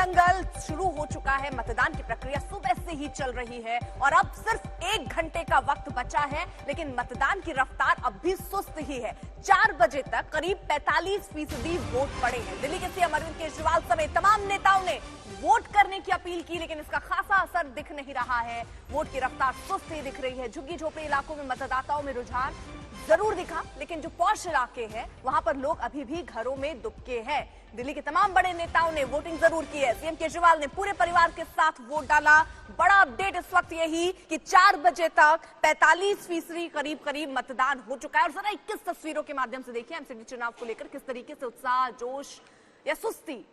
दंगल शुरू हो चुका है। मतदान की प्रक्रिया सुबह से ही चल रही है और अब सिर्फ 1 घंटे का वक्त बचा है, लेकिन मतदान की रफ्तार अब भी सुस्त ही है। 4 बजे तक करीब 45% वोट पड़े हैं। दिल्ली के सीएम अरविंद केजरीवाल समेत तमाम नेताओं ने वोट करने की अपील की, लेकिन इसका खासा असर दिख नहीं रहा है। वोट की रफ्तार सुस्त ही दिख रही है। झुग्गी झोपड़ी इलाकों में मतदाताओं में रुझान जरूर दिखा, लेकिन जो पॉश इलाके हैं वहां पर लोग अभी भी घरों में दुबके हैं। दिल्ली के तमाम बड़े नेताओं ने वोटिंग जरूर की है। सीएम केजरीवाल ने पूरे परिवार के साथ वोट डाला। बड़ा अपडेट इस वक्त यही कि 4 बजे तक 45% करीब मतदान हो चुका है। और जरा 21 तस्वीरों के माध्यम से देखिए एमसीडी चुनाव को लेकर किस तरीके से उत्साह, जोश या सुस्ती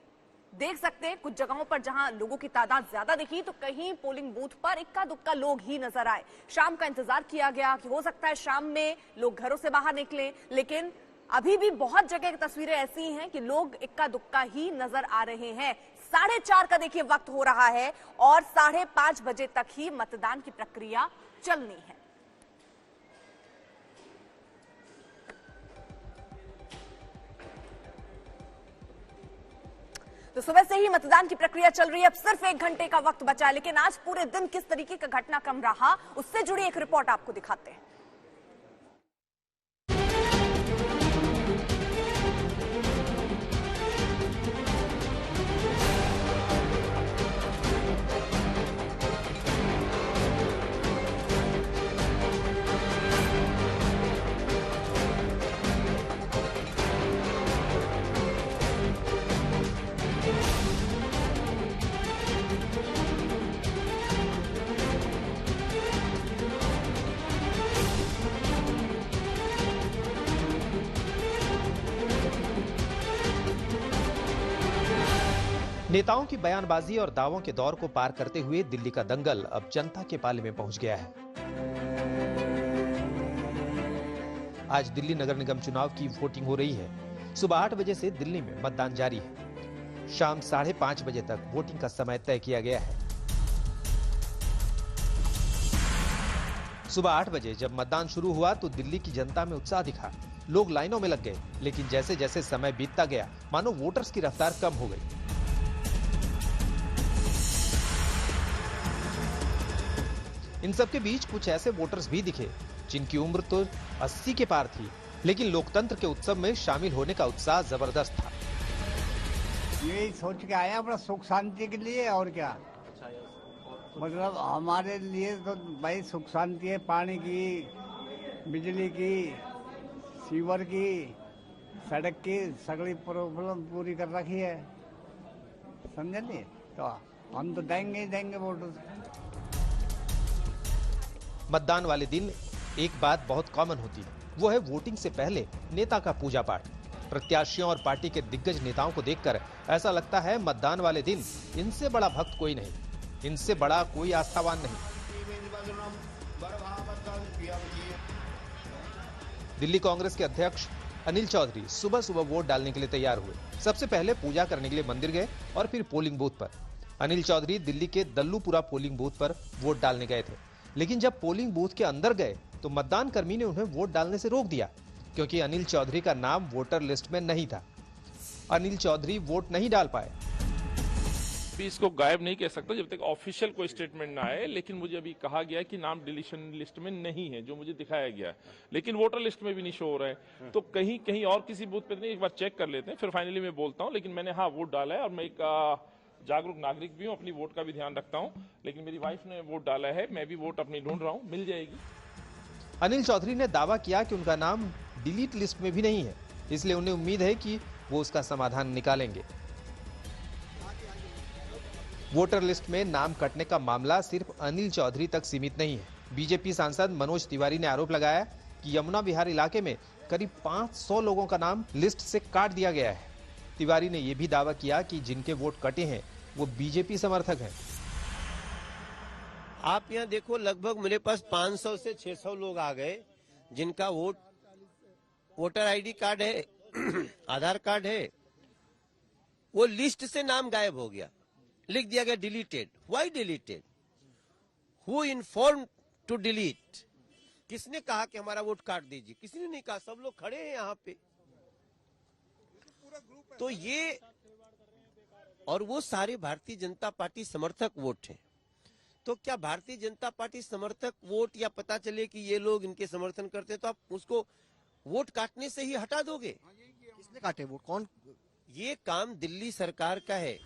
देख सकते हैं। कुछ जगहों पर जहां लोगों की तादाद ज्यादा दिखी तो कहीं पोलिंग बूथ पर इक्का दुक्का लोग ही नजर आए। शाम का इंतजार किया गया कि हो सकता है शाम में लोग घरों से बाहर निकलें, लेकिन अभी भी बहुत जगह की तस्वीरें ऐसी हैं कि लोग इक्का दुक्का ही नजर आ रहे हैं। 4:30 का देखिए वक्त हो रहा है और 5:30 बजे तक ही मतदान की प्रक्रिया चलनी है। तो सुबह से ही मतदान की प्रक्रिया चल रही है। अब सिर्फ 1 घंटे का वक्त बचा है, लेकिन आज पूरे दिन किस तरीके का घटनाक्रम रहा उससे जुड़ी एक रिपोर्ट आपको दिखाते हैं। नेताओं की बयानबाजी और दावों के दौर को पार करते हुए दिल्ली का दंगल अब जनता के पाले में पहुंच गया है। आज दिल्ली नगर निगम चुनाव की वोटिंग हो रही है। सुबह 8 बजे से दिल्ली में मतदान जारी है। शाम 5:30 बजे तक वोटिंग का समय तय किया गया है। सुबह 8 बजे जब मतदान शुरू हुआ तो दिल्ली की जनता में उत्साह दिखा। लोग लाइनों में लग गए, लेकिन जैसे जैसे समय बीतता गया मानो वोटर्स की रफ्तार कम हो गई। इन सबके बीच कुछ ऐसे वोटर्स भी दिखे जिनकी उम्र तो 80 के पार थी, लेकिन लोकतंत्र के उत्सव में शामिल होने का उत्साह जबरदस्त था। यही सोच के आया अपना सुख शांति के लिए, और क्या। मतलब हमारे लिए तो भाई सुख शांति है। पानी की, बिजली की, सीवर की, सड़क की सगली प्रॉब्लम पूरी कर रखी है, समझ लिए। तो हम तो देंगे ही देंगे वोट। मतदान वाले दिन एक बात बहुत कॉमन होती है, वो है वोटिंग से पहले नेता का पूजा पाठ। प्रत्याशियों और पार्टी के दिग्गज नेताओं को देखकर ऐसा लगता है मतदान वाले दिन इनसे बड़ा भक्त कोई नहीं, इनसे बड़ा कोई आस्थावान नहीं। दिल्ली कांग्रेस के अध्यक्ष अनिल चौधरी सुबह सुबह वोट डालने के लिए तैयार हुए। सबसे पहले पूजा करने के लिए मंदिर गए और फिर पोलिंग बूथ पर। अनिल चौधरी दिल्ली के दल्लूपुरा पोलिंग बूथ पर वोट डालने गए थे, लेकिन जब पोलिंग बूथ के अंदर गए तो मतदान कर्मी ने उन्हें वोट डालने से रोक दिया, क्योंकि अनिल चौधरी का नाम वोटर लिस्ट में नहीं था। अनिल चौधरी वोट नहीं डाल पाए। इसको गायब नहीं कह सकता जब तक ऑफिशियल कोई स्टेटमेंट ना आए, लेकिन मुझे अभी कहा गया कि नाम डिलीशन लिस्ट में नहीं है, जो मुझे दिखाया गया, लेकिन वोटर लिस्ट में भी नहीं शो हो रहा है। तो कहीं कहीं और किसी बूथ पे नहीं, एक बार चेक कर लेते हैं, फिर फाइनली मैं बोलता हूँ। लेकिन मैंने वोट डाला है और मैं एक जागरूक नागरिक भी हूँ, अपनी वोट का भी ध्यान रखता हूँ। लेकिन मेरी वाइफ ने वोट डाला है, मैं भी वोट अपनी ढूंढ रहा हूँ, मिल जाएगी। अनिल चौधरी ने दावा किया कि उनका नाम डिलीट लिस्ट में भी नहीं है, इसलिए उन्हें उम्मीद है कि वो उसका समाधान निकालेंगे। वोटर लिस्ट में नाम कटने का मामला सिर्फ अनिल चौधरी तक सीमित नहीं है। बीजेपी सांसद मनोज तिवारी ने आरोप लगाया कि यमुना विहार इलाके में करीब 500 लोगों का नाम लिस्ट से काट दिया गया है। तिवारी ने यह भी दावा किया कि जिनके वोट कटे हैं वो बीजेपी समर्थक हैं। आप यहाँ देखो, लगभग मेरे पास 500 से 600 लोग आ गए जिनका वोटर आईडी कार्ड है, आधार कार्ड है, वो लिस्ट से नाम गायब हो गया, लिख दिया गया deleted. Why deleted? Who inform to delete? किसने कहा कि हमारा वोट काट दीजिए? किसी ने नहीं कहा, सब लोग खड़े हैं यहाँ पे। तो ये और वो सारे भारतीय जनता पार्टी समर्थक वोट हैं। तो क्या भारतीय जनता पार्टी समर्थक वोट या पता चले कि ये लोग इनके समर्थन करते हैं तो आप उसको वोट काटने से ही हटा दोगे? किसने काटे वोट? कौन? ये काम दिल्ली सरकार का है।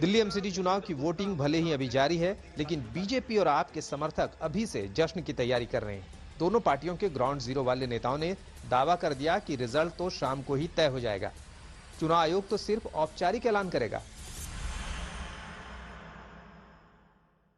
दिल्ली एमसीडी चुनाव की वोटिंग भले ही अभी जारी है, लेकिन बीजेपी और आप के समर्थक अभी से जश्न की तैयारी कर रहे हैं। दोनों पार्टियों के ग्राउंड जीरो वाले नेताओं ने दावा कर दिया कि रिजल्ट तो शाम को ही तय हो जाएगा। चुनाव आयोग तो सिर्फ औपचारिक ऐलान करेगा।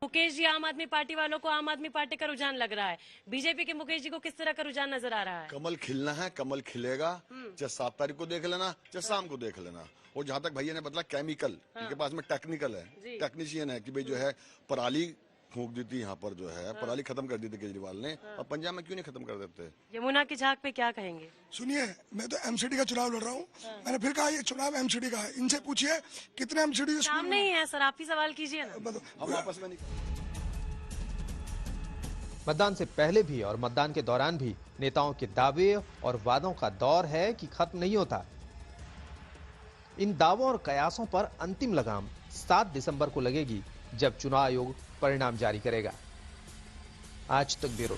मुकेश जी, आम आदमी पार्टी वालों को आम आदमी पार्टी का रुझान लग रहा है, बीजेपी के मुकेश जी को किस तरह का रुझान नजर आ रहा है? कमल खिलना है, कमल खिलेगा, चाहे 7 तारीख को देख लेना, चाहे शाम को देख लेना। और जहाँ तक भैया ने बदला केमिकल, इनके पास में टेक्निकल है, टेक्नीशियन है कि भाई जो है पराली फूंक दी थी यहाँ पर, जो है पराली खत्म कर दी थी केजरीवाल ने, और पंजाब में क्यों नहीं खत्म कर देते? यमुना की झांक पे क्या कहेंगे? सुनिए, मैं तो एमसीडी का चुनाव लड़ रहा हूँ। मैंने फिर कहा ये चुनाव एमसीडी का है। इनसे पूछिए कितने एमसीडी काम नहीं है सर, आप ही सवाल कीजिए ना। हम आपस में नहीं। मतदान से पहले भी और मतदान के दौरान भी नेताओं के दावे और वादों का दौर है कि खत्म नहीं होता। इन दावों और कयासों पर अंतिम लगाम 7 दिसंबर को लगेगी, जब चुनाव आयोग परिणाम जारी करेगा। आज तक ब्यूरो।